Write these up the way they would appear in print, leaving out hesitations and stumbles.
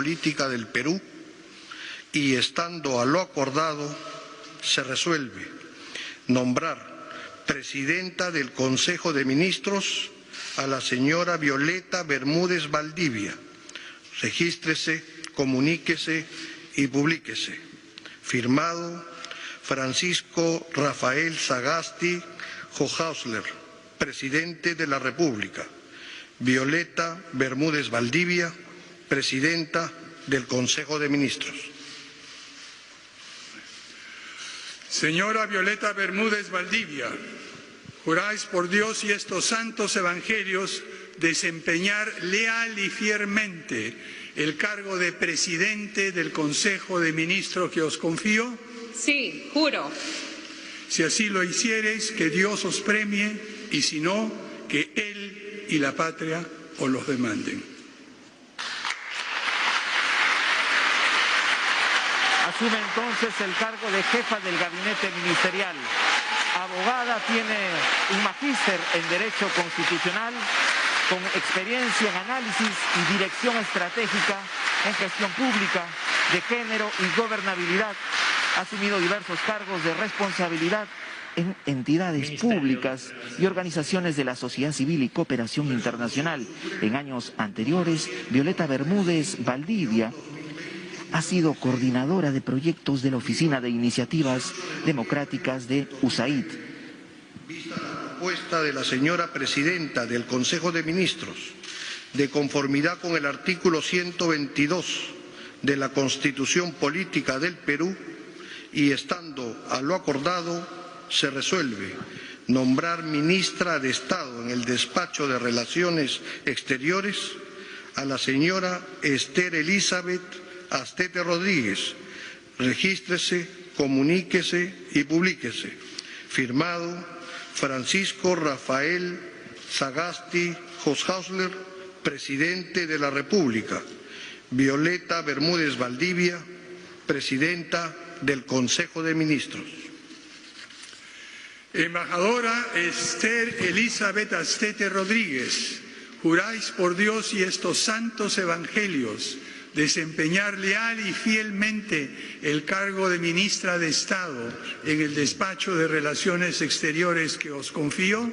Política del Perú, y estando a lo acordado, se resuelve nombrar presidenta del Consejo de Ministros a la señora Violeta Bermúdez Valdivia. Regístrese, comuníquese y publíquese. Firmado Francisco Rafael Sagasti Hochhäusler, presidente de la República. Violeta Bermúdez Valdivia, presidenta del Consejo de Ministros. Señora Violeta Bermúdez Valdivia, juráis por Dios y estos santos evangelios desempeñar leal y fielmente el cargo de presidente del Consejo de Ministros que os confío. Sí, juro. Si así lo hiciereis, que Dios os premie, y si no, que Él y la patria os los demanden. Asume entonces el cargo de jefa del gabinete ministerial. Abogada, tiene un magíster en Derecho Constitucional, con experiencia en análisis y dirección estratégica en gestión pública, de género y gobernabilidad. Ha asumido diversos cargos de responsabilidad en entidades públicas y organizaciones de la sociedad civil y cooperación internacional. En años anteriores, Violeta Bermúdez Valdivia ha sido coordinadora de proyectos de la Oficina de Iniciativas Democráticas de USAID. Vista la propuesta de la señora presidenta del Consejo de Ministros, de conformidad con el artículo 122 de la Constitución Política del Perú, y estando a lo acordado, se resuelve nombrar ministra de Estado en el Despacho de Relaciones Exteriores a la señora Esther Elizabeth Astete Rodríguez. Regístrese, comuníquese y publíquese. Firmado Francisco Rafael Sagasti Hochhäusler, presidente de la República. Violeta Bermúdez Valdivia, presidenta del Consejo de Ministros. Embajadora Esther Elizabeth Astete Rodríguez, juráis por Dios y estos santos evangelios desempeñar leal y fielmente el cargo de ministra de Estado en el Despacho de Relaciones Exteriores que os confío.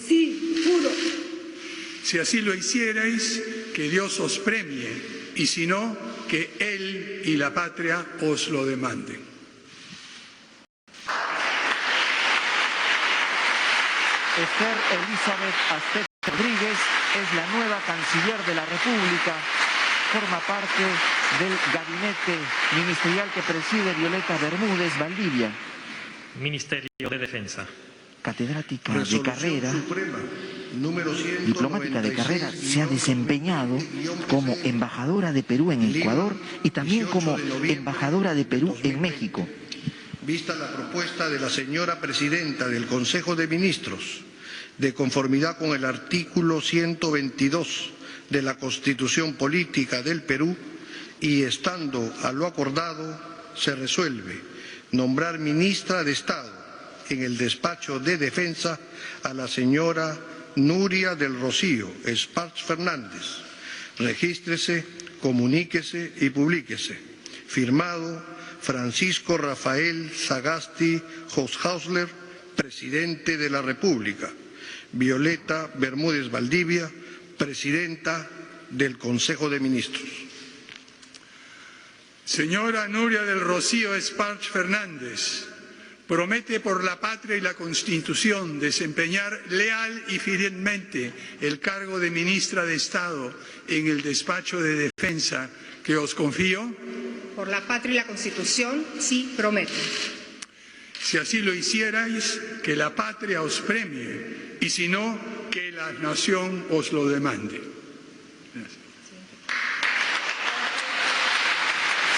Sí, juro. Si así lo hicierais, que Dios os premie, y si no, que Él y la patria os lo demanden. Esther Elizabeth Astete Rodríguez es la nueva canciller de la República. Forma parte del gabinete ministerial que preside Violeta Bermúdez Valdivia. Ministerio de Defensa. Catedrática de carrera, diplomática de carrera, se ha desempeñado como embajadora de Perú en Ecuador y también como embajadora de Perú en México. Vista la propuesta de la señora presidenta del Consejo de Ministros, de conformidad con el artículo 122 de la Constitución Política del Perú, y estando a lo acordado, se resuelve nombrar ministra de Estado en el Despacho de Defensa a la señora Nuria del Rocío Esparch Fernández. Regístrese, comuníquese y publíquese. Firmado Francisco Rafael Sagasti Hochhäusler, presidente de la República. Violeta Bermúdez Valdivia, presidenta del Consejo de Ministros. Señora Nuria del Rocío Esparch Fernández, promete por la patria y la Constitución desempeñar leal y fielmente el cargo de ministra de Estado en el Despacho de Defensa que os confío. Por la patria y la Constitución, sí, prometo. Si así lo hicierais, que la patria os premie, y si no, que la nación os lo demande. Gracias.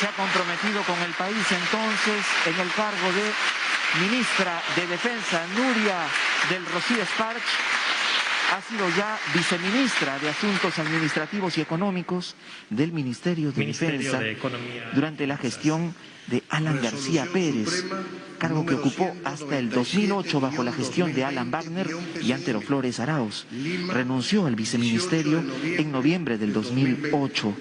Se ha comprometido con el país entonces en el cargo de ministra de Defensa. Nuria del Rocío Esparch ha sido ya viceministra de Asuntos Administrativos y Económicos del Ministerio de Defensa durante la gestión de Alan García Pérez, cargo que ocupó hasta el 2008 bajo la gestión de Alan Wagner y Antero Flores Arauz. Renunció al viceministerio en noviembre del 2008.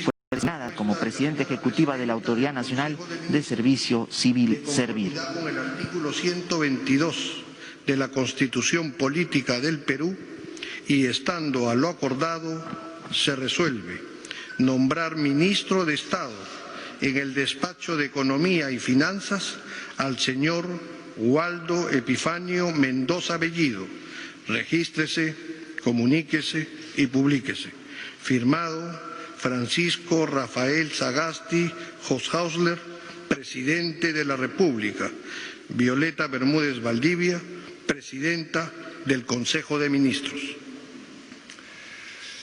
Fue designada como presidenta ejecutiva de la Autoridad Nacional de Servicio Civil Servir. Con el artículo 122 de la Constitución Política del Perú y estando a lo acordado, se resuelve nombrar ministro de Estado en el despacho de Economía y Finanzas al señor Waldo Epifanio Mendoza Bellido. Regístrese, comuníquese y publíquese. Firmado Francisco Rafael Sagasti Hoshausler, presidente de la República. Violeta Bermúdez Valdivia, presidenta del Consejo de Ministros.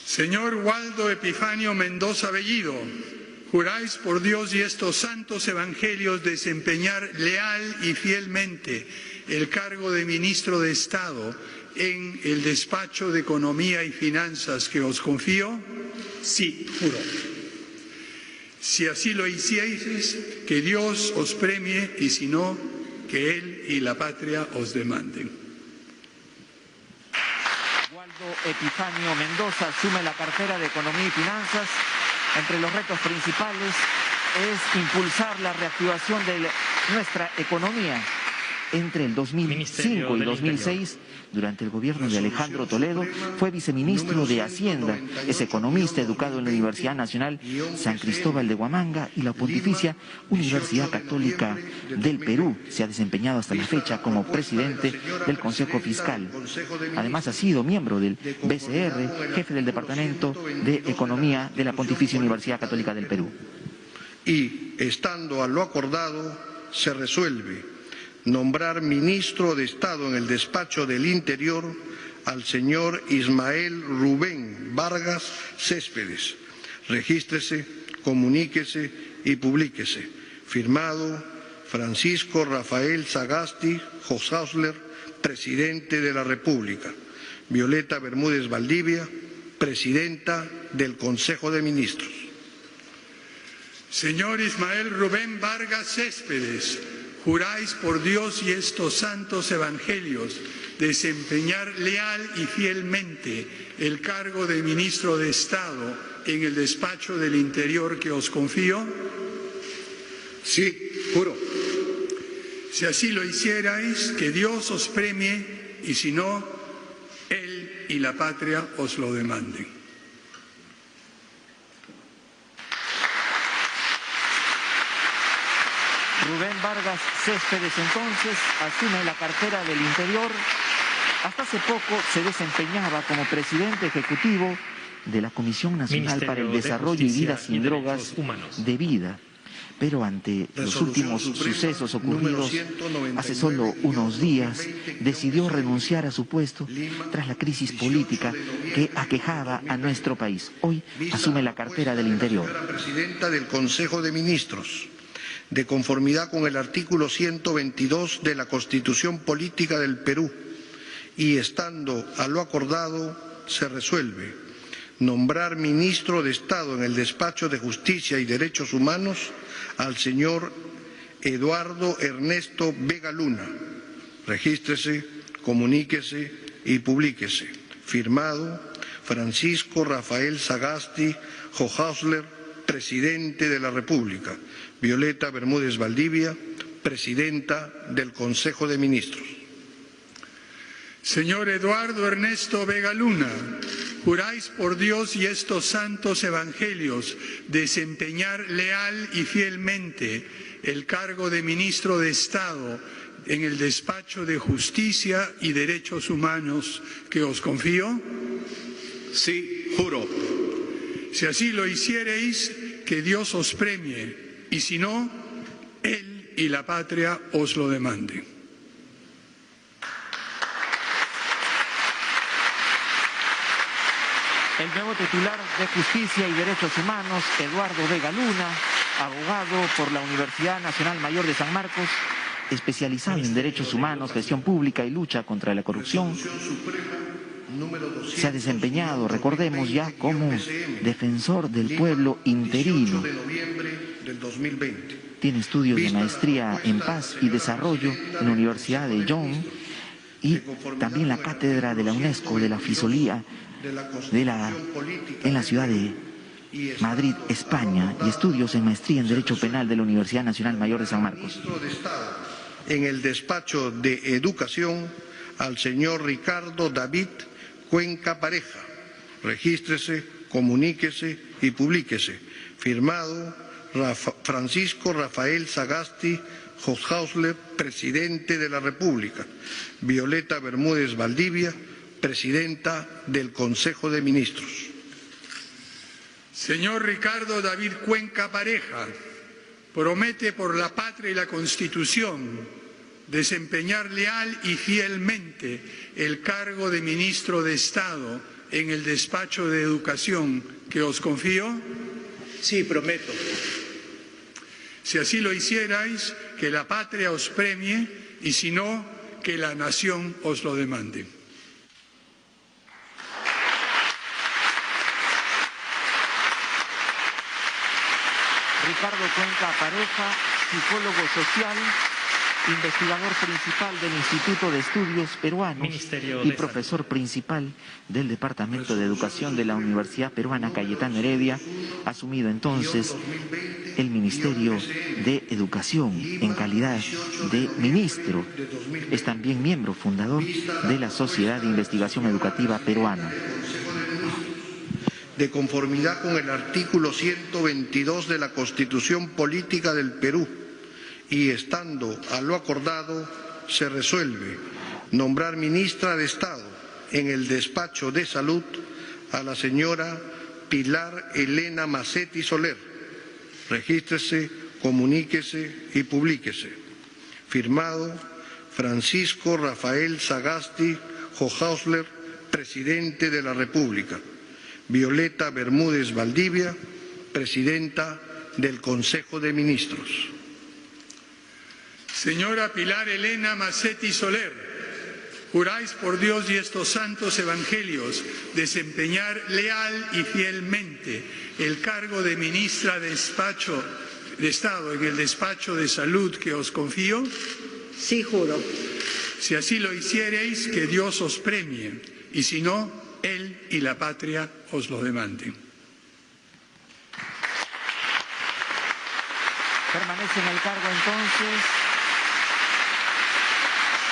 Señor Waldo Epifanio Mendoza Bellido, juráis por Dios y estos santos evangelios desempeñar leal y fielmente el cargo de ministro de Estado en el despacho de Economía y Finanzas que os confío. Sí, juro. Si así lo hicieseis, que Dios os premie, y si no, que Él y la patria os demanden. Waldo Epifanio Mendoza asume la cartera de Economía y Finanzas. Entre los retos principales es impulsar la reactivación de nuestra economía. Entre el 2005 y 2006, durante el gobierno de Alejandro Toledo, fue viceministro de Hacienda. Es economista educado en la Universidad Nacional San Cristóbal de Huamanga y la Pontificia Universidad Católica del Perú. Se ha desempeñado hasta la fecha como presidente del Consejo Fiscal. Además ha sido miembro del BCR, jefe del Departamento de Economía de la Pontificia Universidad Católica del Perú. Y, estando a lo acordado, se resuelve nombrar ministro de Estado en el despacho del Interior al señor Ismael Rubén Vargas Céspedes. Regístrese, comuníquese y publíquese. Firmado Francisco Rafael Sagasti Hoshausler, presidente de la República. Violeta Bermúdez Valdivia, presidenta del Consejo de Ministros. Señor Ismael Rubén Vargas Céspedes, juráis por Dios y estos santos evangelios desempeñar leal y fielmente el cargo de ministro de Estado en el despacho del Interior que os confío. Sí, juro. Si así lo hicierais, que Dios os premie, y si no, Él y la patria os lo demanden. Rubén Vargas Céspedes entonces asume la cartera del Interior. Hasta hace poco se desempeñaba como presidente ejecutivo de la Comisión Nacional para el Desarrollo y Vida sin Drogas de Vida. Pero ante los últimos sucesos ocurridos hace solo unos días, decidió renunciar a su puesto tras la crisis política que aquejaba a nuestro país. Hoy asume la cartera del Interior. Presidenta del Consejo de Ministros, de conformidad con el artículo 122 de la Constitución Política del Perú, y estando a lo acordado, se resuelve nombrar ministro de Estado en el despacho de Justicia y Derechos Humanos al señor Eduardo Ernesto Vega Luna. Regístrese, comuníquese y publíquese. Firmado Francisco Rafael Sagasti Hoshausler, presidente de la República. Violeta Bermúdez Valdivia, presidenta del Consejo de Ministros. Señor Eduardo Ernesto Vega Luna, juráis por Dios y estos santos evangelios desempeñar leal y fielmente el cargo de ministro de Estado en el despacho de Justicia y Derechos Humanos que os confío. Sí, juro. Si así lo hiciereis, que Dios os premie, y si no, Él y la patria os lo demanden. El nuevo titular de Justicia y Derechos Humanos, Eduardo Vega Luna, abogado por la Universidad Nacional Mayor de San Marcos, especializado en derechos humanos, gestión pública y lucha contra la corrupción, se ha desempeñado, recordemos ya, como defensor del pueblo interino. Tiene estudios de maestría en paz y desarrollo en la Universidad de Young y también la cátedra de la UNESCO de la Fisolía en la ciudad de Madrid, España, y estudios en maestría en Derecho Penal de la Universidad Nacional Mayor de San Marcos. Ministro de Estado en el despacho de Educación al señor Ricardo David Cuenca Pareja. Regístrese, comuníquese y publíquese. Firmado Francisco Rafael Sagasti Hofhausler, Presidente de la República. Violeta Bermúdez Valdivia, Presidenta del Consejo de Ministros. Señor Ricardo David Cuenca Pareja, promete por la patria y la Constitución desempeñar leal y fielmente el cargo de Ministro de Estado en el despacho de Educación que os confío. Sí, prometo. Si así lo hicierais, que la patria os premie, y si no, que la nación os lo demande. Ricardo Cuenca Pareja, psicólogo social, investigador principal del Instituto de Estudios Peruanos Ministerio y de profesor principal del Departamento de Educación de la Universidad Peruana Cayetano Heredia, asumido entonces el Ministerio de Educación en calidad de ministro. Es también miembro fundador de la Sociedad de Investigación Educativa Peruana. De conformidad con el artículo 122 de la Constitución Política del Perú y estando a lo acordado, se resuelve nombrar ministra de Estado en el despacho de Salud a la señora Pilar Elena Macetti Soler. Regístrese, comuníquese y publíquese. Firmado Francisco Rafael Sagasti Hofhausler, Presidente de la República. Violeta Bermúdez Valdivia, Presidenta del Consejo de Ministros. Señora Pilar Elena Macetti Soler, juráis por Dios y estos santos evangelios desempeñar leal y fielmente el cargo de ministra de Estado en el despacho de Salud que os confío. Sí, juro. Si así lo hiciereis, que Dios os premie, y si no, Él y la patria os lo demanden. Permanece en el cargo entonces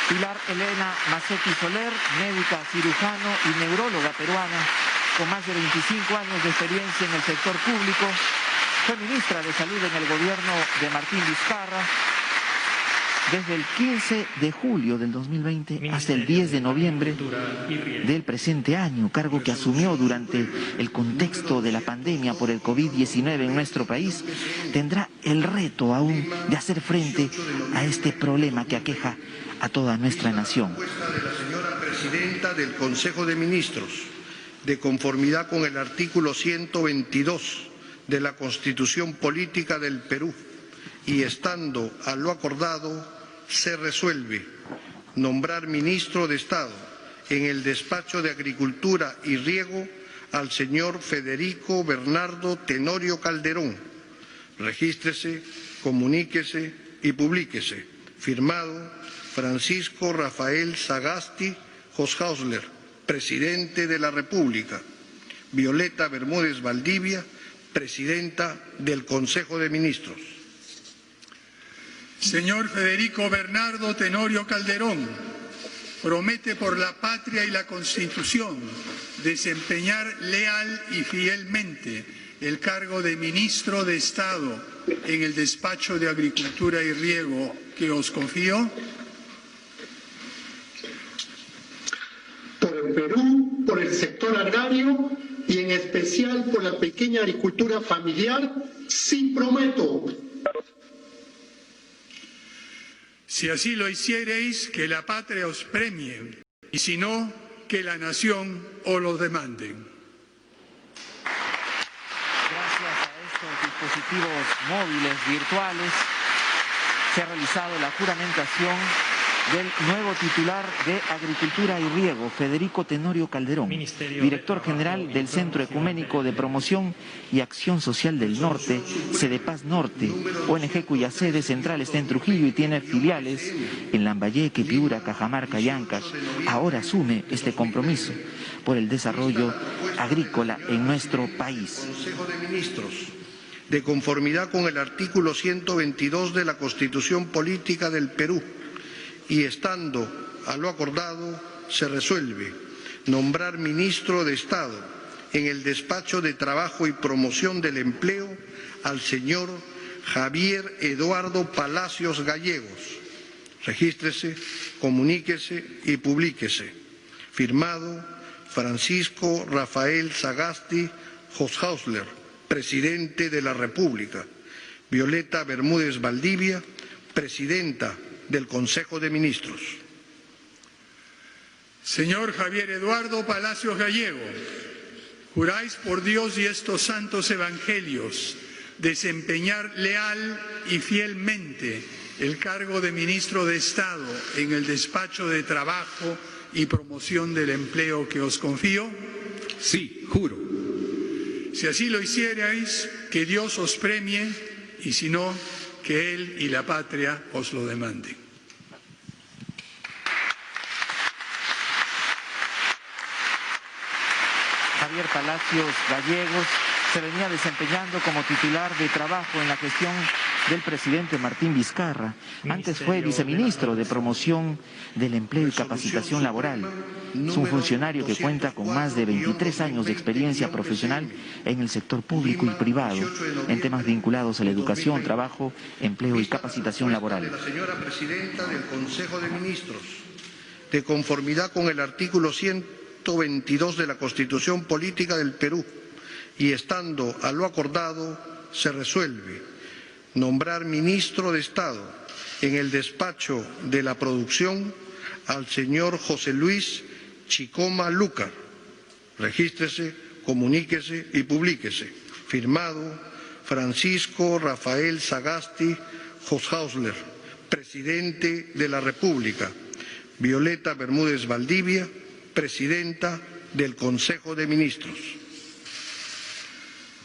Pilar Elena Macetti Soler, médica, cirujano y neuróloga peruana, con más de 25 años de experiencia en el sector público. Fue ministra de Salud en el gobierno de Martín Vizcarra desde el 15 de julio del 2020 hasta el 10 de noviembre del presente año, cargo que asumió durante el contexto de la pandemia por el COVID-19 en nuestro país. Tendrá el reto aún de hacer frente a este problema que aqueja a toda nuestra nación. Propuesta de la señora Presidenta del Consejo de Ministros, de conformidad con el artículo 122 de la Constitución Política del Perú y estando a lo acordado, se resuelve nombrar ministro de Estado en el despacho de Agricultura y Riego al señor Federico Bernardo Tenorio Calderón. Regístrese, comuníquese y publíquese. Firmado Francisco Rafael Sagasti Hofhausler, Presidente de la República. Violeta Bermúdez Valdivia, Presidenta del Consejo de Ministros. Señor Federico Bernardo Tenorio Calderón, promete por la patria y la Constitución desempeñar leal y fielmente el cargo de ministro de Estado en el despacho de Agricultura y Riego que os confío. Por el Perú, por el sector agrario y en especial por la pequeña agricultura familiar, sí prometo. Si así lo hiciereis, que la patria os premie, y si no, que la nación os lo demande. Gracias a estos dispositivos móviles virtuales se ha realizado la juramentación del nuevo titular de Agricultura y Riego, Federico Tenorio Calderón, director general del Centro Ecuménico de Promoción y Acción Social del Norte, Cedepaz Norte, ONG cuya sede central está en Trujillo y tiene filiales en Lambayeque, Piura, Cajamarca y Ancash. Ahora asume este compromiso por el desarrollo agrícola en nuestro país. Consejo de Ministros, de conformidad con el artículo 122 de la Constitución Política del Perú, y estando a lo acordado, se resuelve nombrar ministro de Estado en el Despacho de Trabajo y Promoción del Empleo al señor Javier Eduardo Palacios Gallegos. Regístrese, comuníquese y publíquese. Firmado Francisco Rafael Sagasti Hoshausler, Presidente de la República. Violeta Bermúdez Valdivia, Presidenta del Consejo de Ministros. Señor Javier Eduardo Palacios Gallego, juráis por Dios y estos santos evangelios desempeñar leal y fielmente el cargo de ministro de Estado en el Despacho de Trabajo y Promoción del Empleo que os confío. Sí, juro. Si así lo hicierais, que Dios os premie, y si no, que Él y la patria os lo demanden. Javier Palacios Gallegos se venía desempeñando como titular de trabajo en la gestión del presidente Martín Vizcarra. Antes fue viceministro de Promoción del Empleo y Capacitación Laboral. Es un funcionario que cuenta con más de 23 años de experiencia profesional en el sector público y privado, en temas vinculados a la educación, trabajo, empleo y capacitación laboral. La señora Presidenta del Consejo de Ministros, de conformidad con el artículo 122 de la Constitución Política del Perú, y estando a lo acordado, se resuelve nombrar ministro de Estado en el Despacho de la Producción al señor José Luis Chicoma Lúcar. Regístrese, comuníquese y publíquese. Firmado Francisco Rafael Sagasti Hoshausler, Presidente de la República. Violeta Bermúdez Valdivia, Presidenta del Consejo de Ministros.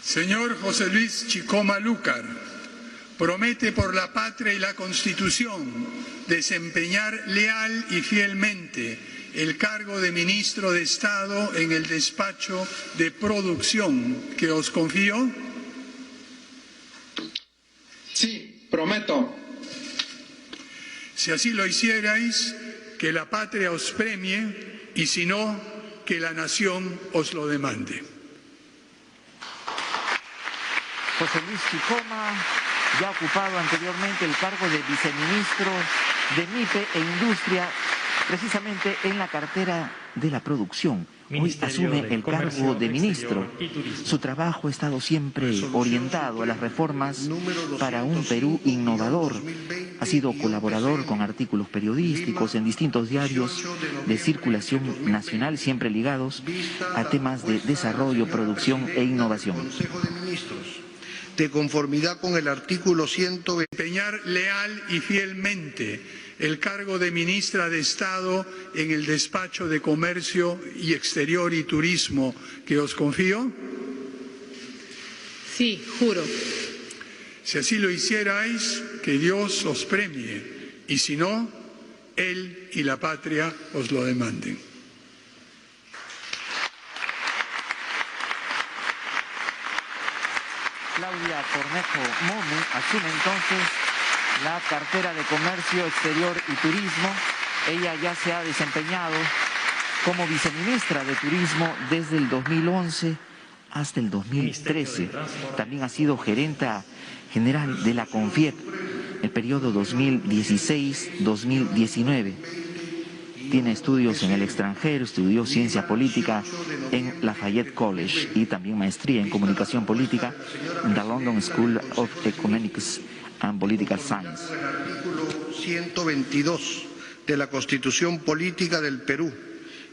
Señor José Luis Chicoma Lúcar, promete por la patria y la Constitución desempeñar leal y fielmente el cargo de ministro de Estado en el Despacho de Producción que os confío. Sí, prometo. Si así lo hicierais, que la patria os premie, y si no, que la nación os lo demande. José Luis Chicoma ya ha ocupado anteriormente el cargo de viceministro de MIPE e Industria, precisamente en la cartera de la producción. Hoy asume el cargo de ministro. Su trabajo ha estado siempre orientado a las reformas para un Perú innovador. Ha sido colaborador con artículos periodísticos en distintos diarios de circulación nacional, siempre ligados a temas de desarrollo, producción e innovación. Consejo de Ministros, de conformidad con el artículo 120. Desempeñar leal y fielmente el cargo de ministra de Estado en el Despacho de Comercio y Exterior y Turismo que os confío. Sí, juro. Si así lo hicierais, que Dios os premie, y si no, Él y la patria os lo demanden. Claudia Cornejo Mome asume entonces la cartera de Comercio Exterior y Turismo. Ella ya se ha desempeñado como viceministra de Turismo desde el 2011 hasta el 2013. También ha sido gerenta general de la CONFIEP, el periodo 2016-2019. Tiene estudios en el extranjero, estudió ciencia política en Lafayette College y también maestría en comunicación política en la London School of Economics and Political Science. El artículo 122 de la Constitución Política del Perú,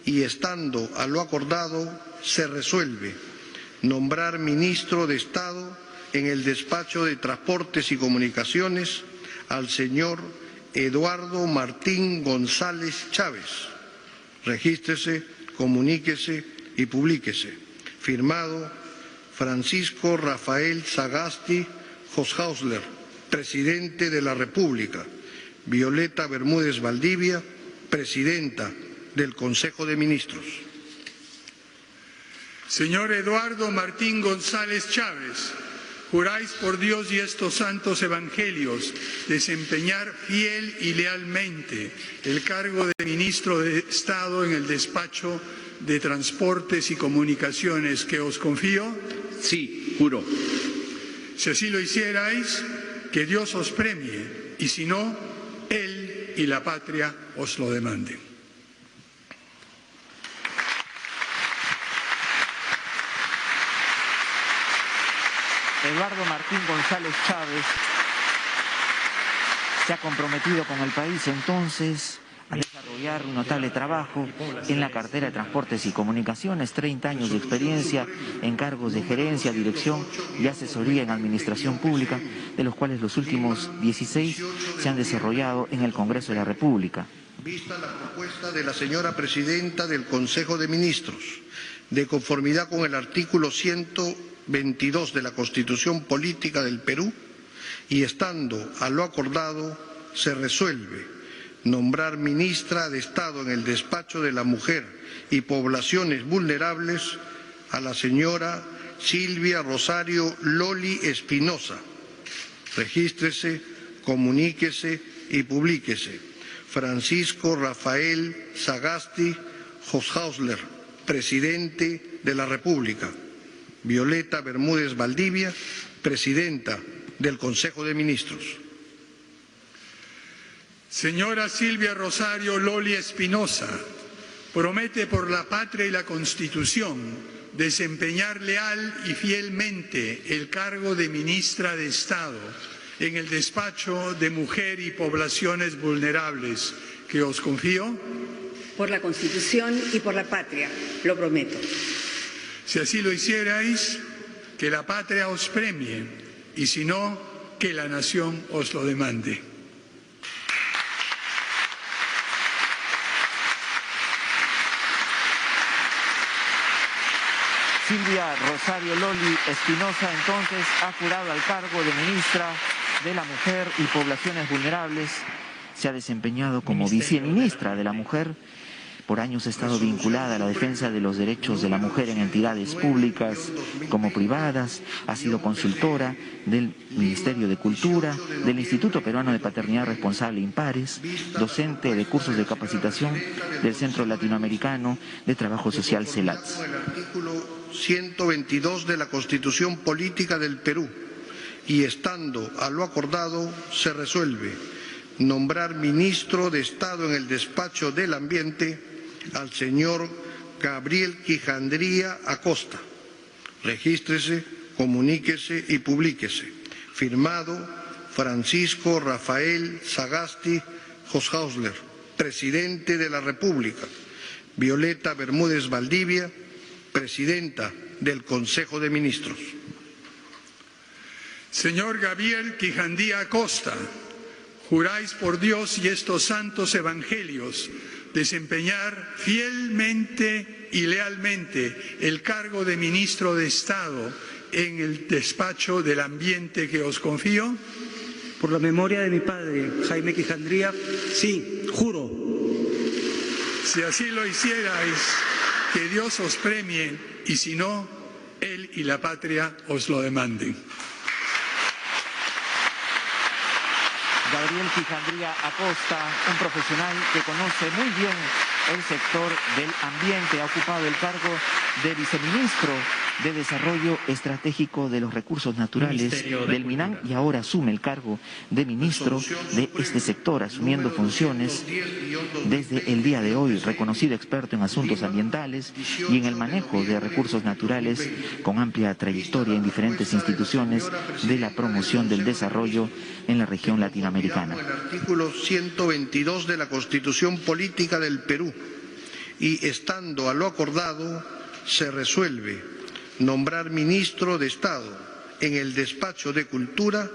y estando a lo acordado, se resuelve nombrar ministro de Estado en el Despacho de Transportes y Comunicaciones al señor Eduardo Martín González Chávez. Regístrese, comuníquese y publíquese. Firmado Francisco Rafael Sagasti Hoshausler, Presidente de la República. Violeta Bermúdez Valdivia, Presidenta del Consejo de Ministros. Señor Eduardo Martín González Chávez, juráis por Dios y estos santos evangelios desempeñar fiel y lealmente el cargo de ministro de Estado en el despacho de Transportes y Comunicaciones que os confío. Sí, juro. Si así lo hicierais, que Dios os premie, y si no, Él y la patria os lo demanden. Eduardo Martín González Chávez se ha comprometido con el país entonces a desarrollar un notable trabajo en la cartera de Transportes y Comunicaciones, 30 años de experiencia en cargos de gerencia, dirección y asesoría en administración pública, de los cuales los últimos 16 se han desarrollado en el Congreso de la República. Vista la propuesta de la señora Presidenta del Consejo de Ministros, de conformidad con el artículo 122 de la Constitución Política del Perú, y estando a lo acordado, se resuelve nombrar ministra de Estado en el despacho de la Mujer y Poblaciones Vulnerables a la señora Silvia Rosario Loli Espinosa. Regístrese, comuníquese y publíquese. Francisco Rafael Sagasti Hoshausler, Presidente de la República. Violeta Bermúdez Valdivia, Presidenta del Consejo de Ministros. Señora Silvia Rosario Loli Espinosa, promete por la patria y la Constitución desempeñar leal y fielmente el cargo de ministra de Estado en el despacho de Mujer y Poblaciones Vulnerables que os confío. Por la Constitución y por la patria, lo prometo. Si así lo hicierais, que la patria os premie, y si no, que la nación os lo demande. Silvia Rosario Loli Espinosa entonces ha jurado al cargo de ministra de la Mujer y Poblaciones Vulnerables. Se ha desempeñado como viceministra de la Mujer. Por años ha estado vinculada a la defensa de los derechos de la mujer en entidades públicas como privadas. Ha sido consultora del Ministerio de Cultura, del Instituto Peruano de Paternidad Responsable Impares, docente de cursos de capacitación del Centro Latinoamericano de Trabajo Social CELATS. El artículo 122 de la Constitución Política del Perú, y estando a lo acordado, se resuelve nombrar ministro de Estado en el despacho del Ambiente al señor Gabriel Quijandría Acosta. Regístrese, comuníquese y publíquese. Firmado Francisco Rafael Sagasti Hoshausler, Presidente de la República. Violeta Bermúdez Valdivia, Presidenta del Consejo de Ministros. Señor Gabriel Quijandía Acosta, juráis por Dios y estos santos evangelios desempeñar fielmente y lealmente el cargo de ministro de Estado en el despacho del Ambiente que os confío. Por la memoria de mi padre, Jaime Quijandría, sí, juro. Si así lo hicierais, que Dios os premie, y si no, Él y la patria os lo demanden. Gabriel Quijandría Acosta, un profesional que conoce muy bien el sector del ambiente, ha ocupado el cargo de viceministro de Desarrollo Estratégico de los Recursos Naturales del MINAN y ahora asume el cargo de ministro de este sector, asumiendo funciones desde el día de hoy, reconocido experto en asuntos ambientales y en el manejo de recursos naturales, con amplia trayectoria en diferentes instituciones de la promoción del desarrollo en la región latinoamericana. El artículo 122 de la Constitución Política del Perú, y estando a lo acordado, se resuelve nombrar ministro de Estado en el despacho de Cultura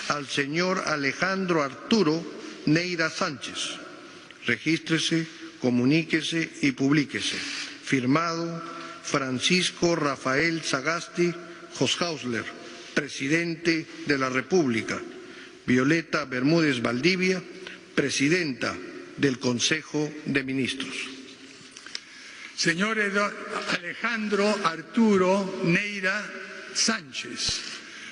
al señor Alejandro Arturo Neira Sánchez. Regístrese, comuníquese y publíquese. Firmado Francisco Rafael Sagasti Hoshausler, Presidente de la República. Violeta Bermúdez Valdivia, Presidenta del Consejo de Ministros. Señor Alejandro Arturo Neira Sánchez,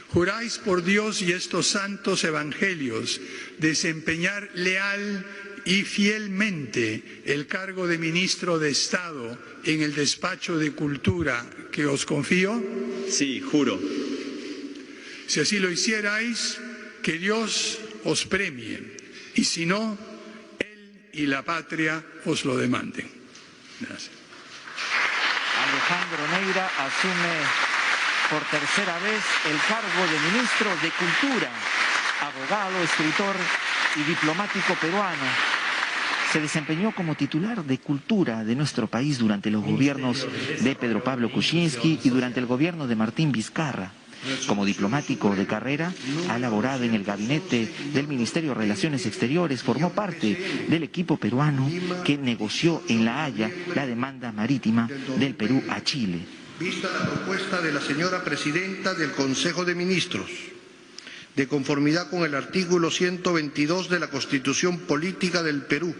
juráis por Dios y estos santos evangelios desempeñar leal y fielmente el cargo de ministro de Estado en el despacho de Cultura que os confío. Sí, juro. Si así lo hicierais, que Dios os premie, y si no, Él y la patria os lo demanden. Gracias. Alejandro Neira asume por tercera vez el cargo de ministro de Cultura, abogado, escritor y diplomático peruano. Se desempeñó como titular de Cultura de nuestro país durante los gobiernos de Pedro Pablo Kuczynski y durante el gobierno de Martín Vizcarra. Como diplomático de carrera, ha laborado en el gabinete del Ministerio de Relaciones Exteriores, formó parte del equipo peruano que negoció en La Haya la demanda marítima del Perú a Chile. Vista la propuesta de la señora presidenta del Consejo de Ministros, de conformidad con el artículo 122 de la Constitución Política del Perú,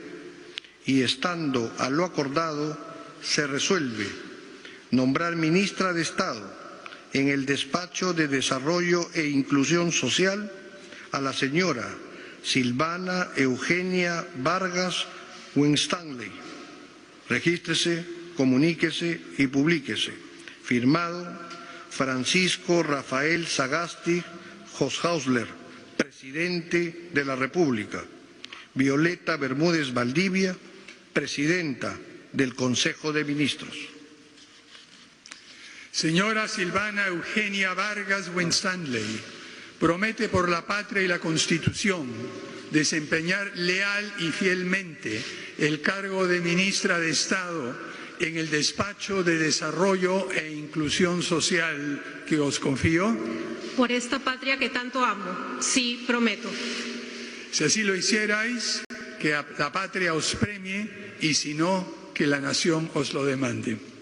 y estando a lo acordado, se resuelve nombrar ministra de Estado en el Despacho de Desarrollo e Inclusión Social a la señora Silvana Eugenia Vargas Winstanley. Regístrese, comuníquese y publíquese. Firmado Francisco Rafael Sagasti Hoshausler, Presidente de la República. Violeta Bermúdez Valdivia, Presidenta del Consejo de Ministros. Señora Silvana Eugenia Vargas Winstanley, promete por la patria y la Constitución desempeñar leal y fielmente el cargo de ministra de Estado en el Despacho de Desarrollo e Inclusión Social que os confío. Por esta patria que tanto amo, sí prometo. Si así lo hicierais, que la patria os premie, y si no, que la nación os lo demande.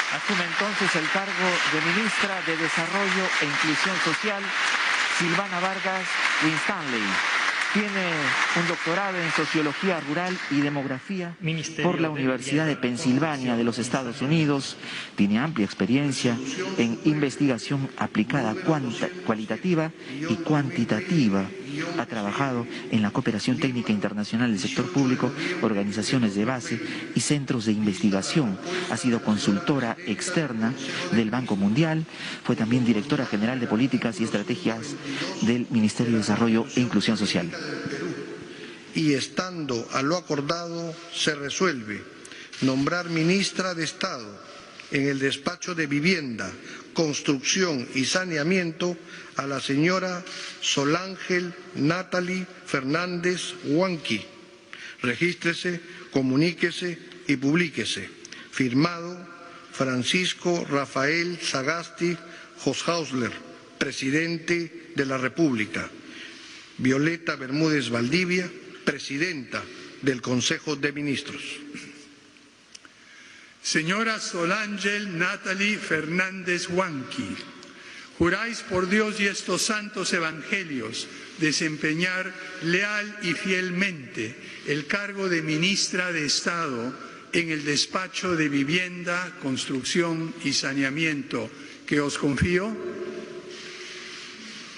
Asume entonces el cargo de ministra de Desarrollo e Inclusión Social, Silvana Vargas Winstanley. Tiene un doctorado en Sociología Rural y Demografía por la Universidad de Pensilvania de los Estados Unidos. Tiene amplia experiencia en investigación aplicada cualitativa y cuantitativa. Ha trabajado en la cooperación técnica internacional del sector público, organizaciones de base y centros de investigación. Ha sido consultora externa del Banco Mundial. Fue también directora general de Políticas y Estrategias del Ministerio de Desarrollo e Inclusión Social. Y estando a lo acordado, se resuelve nombrar ministra de Estado en el Despacho de Vivienda, Construcción y Saneamiento a la señora Solángel Natalie Fernández Huanqui. Regístrese, comuníquese y publíquese. Firmado Francisco Rafael Sagasti Hoshausler, Presidente de la República. Violeta Bermúdez Valdivia, Presidenta del Consejo de Ministros. Señora Solángel Natalie Fernández Huanqui, juráis por Dios y estos santos evangelios desempeñar leal y fielmente el cargo de ministra de Estado en el Despacho de Vivienda, Construcción y Saneamiento que os confío.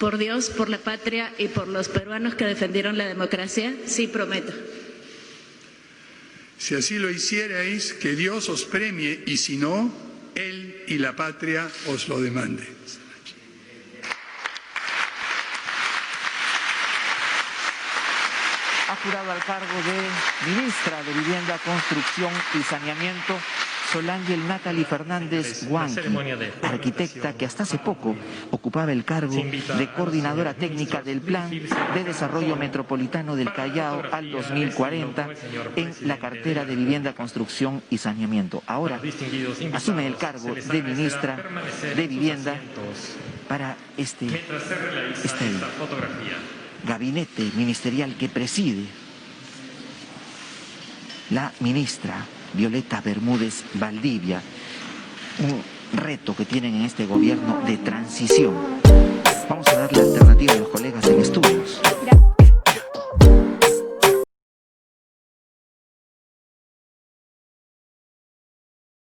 Por Dios, por la patria y por los peruanos que defendieron la democracia, sí prometo. Si así lo hicierais, que Dios os premie, y si no, Él y la patria os lo demande. Ha jurado al cargo de ministra de Vivienda, Construcción y Saneamiento Solángel Natalie Fernández Huanqui, arquitecta que hasta hace poco ocupaba el cargo de coordinadora técnica del Plan de Desarrollo Metropolitano del Callao al 2040 en la cartera de Vivienda, Construcción y Saneamiento. Ahora asume el cargo de ministra de Vivienda para este gabinete ministerial que preside la ministra Violeta Bermúdez Valdivia, un reto que tienen en este gobierno de transición. Vamos a dar la alternativa a los colegas en este